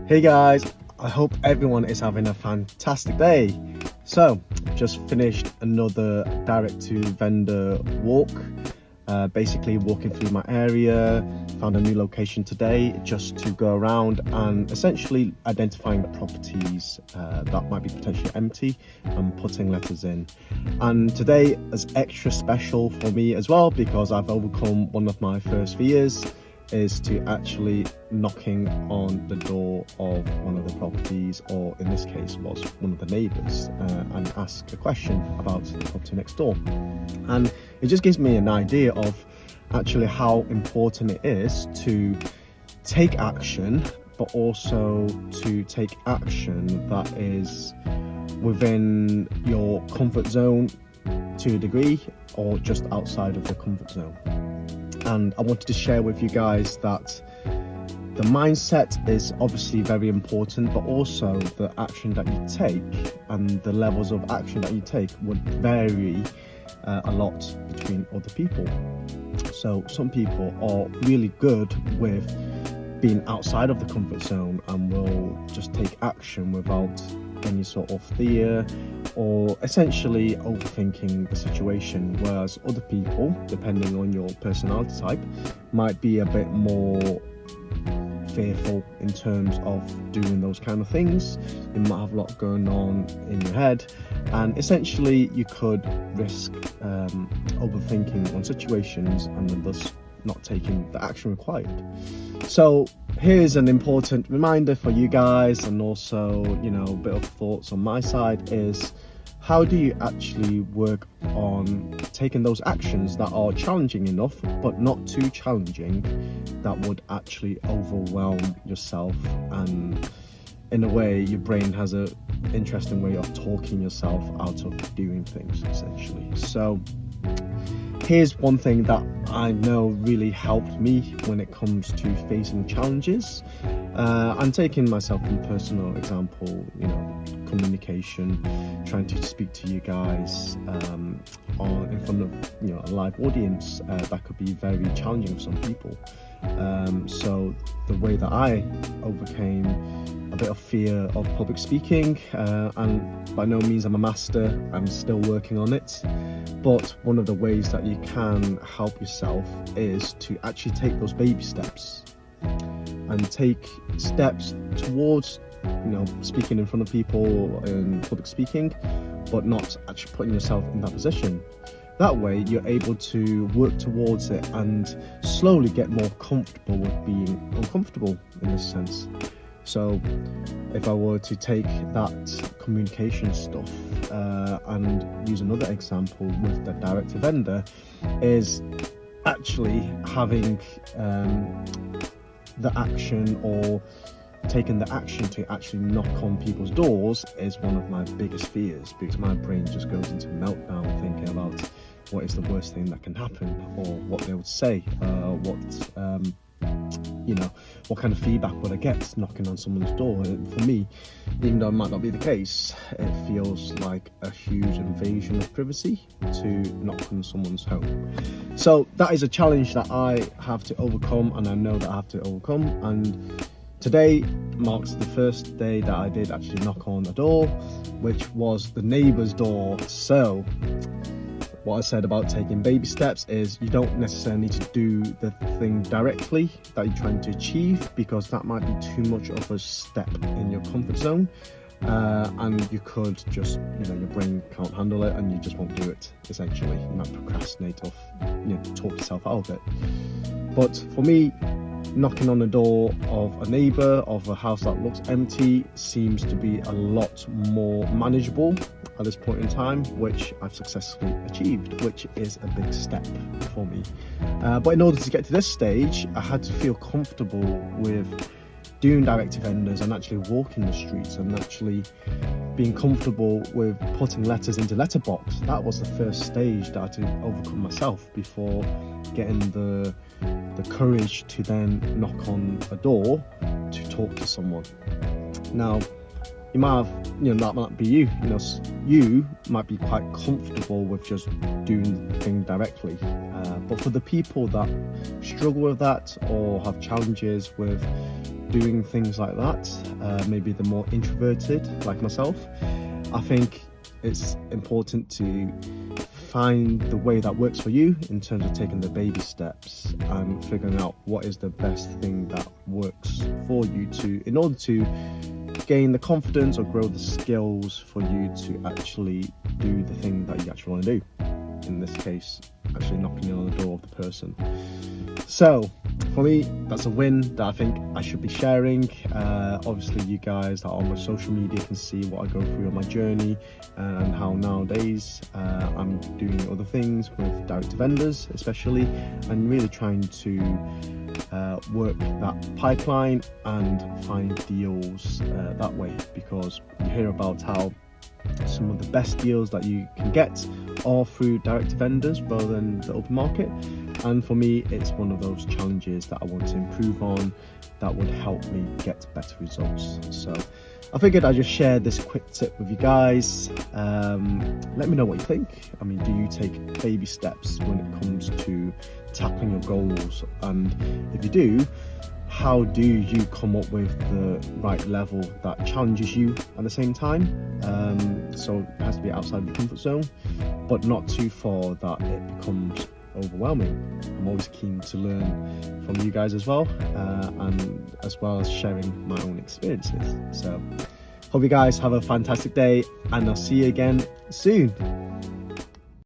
Hey guys, I hope everyone is having a fantastic day. So, just finished another direct to vendor walk. Basically walking through my area, found a new location today just to go around and essentially identifying the properties that might be potentially empty and putting letters in. And today is extra special for me as well because I've overcome one of my first fears, is to actually knocking on the door of one of the properties, or in this case was one of the neighbours, and ask a question about the property next door. And it just gives me an idea of actually how important it is to take action, but also to take action that is within your comfort zone to a degree, or just outside of the comfort zone. And I wanted to share with you guys that the mindset is obviously very important, but also the action that you take and the levels of action that you take would vary a lot between other people. So some people are really good with being outside of the comfort zone and will just take action without any sort of fear or essentially overthinking the situation, whereas other people, depending on your personality type, might be a bit more fearful in terms of doing those kind of things. You might have a lot going on in your head, and essentially you could risk overthinking on situations and then thus not taking the action required. So here's an important reminder for you guys, and also, a bit of thoughts on my side is, how do you actually work on taking those actions that are challenging enough but not too challenging that would actually overwhelm yourself, and in a way your brain has a interesting way of talking yourself out of doing things essentially. So here's one thing that I know really helped me when it comes to facing challenges. I'm taking myself in personal example, communication, trying to speak to you guys in front of a live audience, that could be very challenging for some people. So the way that I overcame a bit of fear of public speaking, and by no means I'm a master, I'm still working on it, but one of the ways that you can help yourself is to actually take those baby steps and take steps towards speaking in front of people in public speaking, but not actually putting yourself in that position. That way you're able to work towards it and slowly get more comfortable with being uncomfortable in this sense. So if I were to take that communication stuff and use another example with the direct to vendor, is actually having the action, or taking the action to actually knock on people's doors, is one of my biggest fears, because my brain just goes into meltdown thinking about what is the worst thing that can happen, or what they would say, what kind of feedback would I get knocking on someone's door. And for me, even though it might not be the case, it feels like a huge invasion of privacy to knock on someone's home. So that is a challenge that I have to overcome, and I know that I have to overcome. And today marks the first day that I did actually knock on the door, which was the neighbour's door. So what I said about taking baby steps is, you don't necessarily need to do the thing directly that you're trying to achieve, because that might be too much of a step in your comfort zone, and you could just, your brain can't handle it and you just won't do it essentially. You might procrastinate or talk yourself out of it. But for me, knocking on the door of a neighbour of a house that looks empty seems to be a lot more manageable at this point in time, which I've successfully achieved, which is a big step for me. But in order to get to this stage, I had to feel comfortable with doing direct to vendors and actually walking the streets and actually being comfortable with putting letters into letterbox. That was the first stage that I had to overcome myself before getting the courage to then knock on a door to talk to someone. Now, you might have, that might be you. You might be quite comfortable with just doing the thing directly. But for the people that struggle with that or have challenges with doing things like that, maybe they're more introverted like myself, I think it's important to find the way that works for you in terms of taking the baby steps and figuring out what is the best thing that works for you in order to gain the confidence or grow the skills for you to actually do the thing that you actually want to do. In this case, actually knocking on the door of the person. So for me, that's a win that I think I should be sharing. Obviously you guys that are on my social media can see what I go through on my journey and how nowadays I'm doing other things with direct to vendors especially, and really trying to work that pipeline and find deals that way, because you hear about how some of the best deals that you can get are through direct to vendors rather than the open market. And for me, it's one of those challenges that I want to improve on that would help me get better results. So I figured I'd just share this quick tip with you guys. Let me know what you think. I mean, do you take baby steps when it comes to tackling your goals? And if you do, how do you come up with the right level that challenges you at the same time? So it has to be outside the comfort zone, but not too far that it becomes overwhelming. I'm always keen to learn from you guys as well, and as well as sharing my own experiences. So hope you guys have a fantastic day, and I'll see you again soon.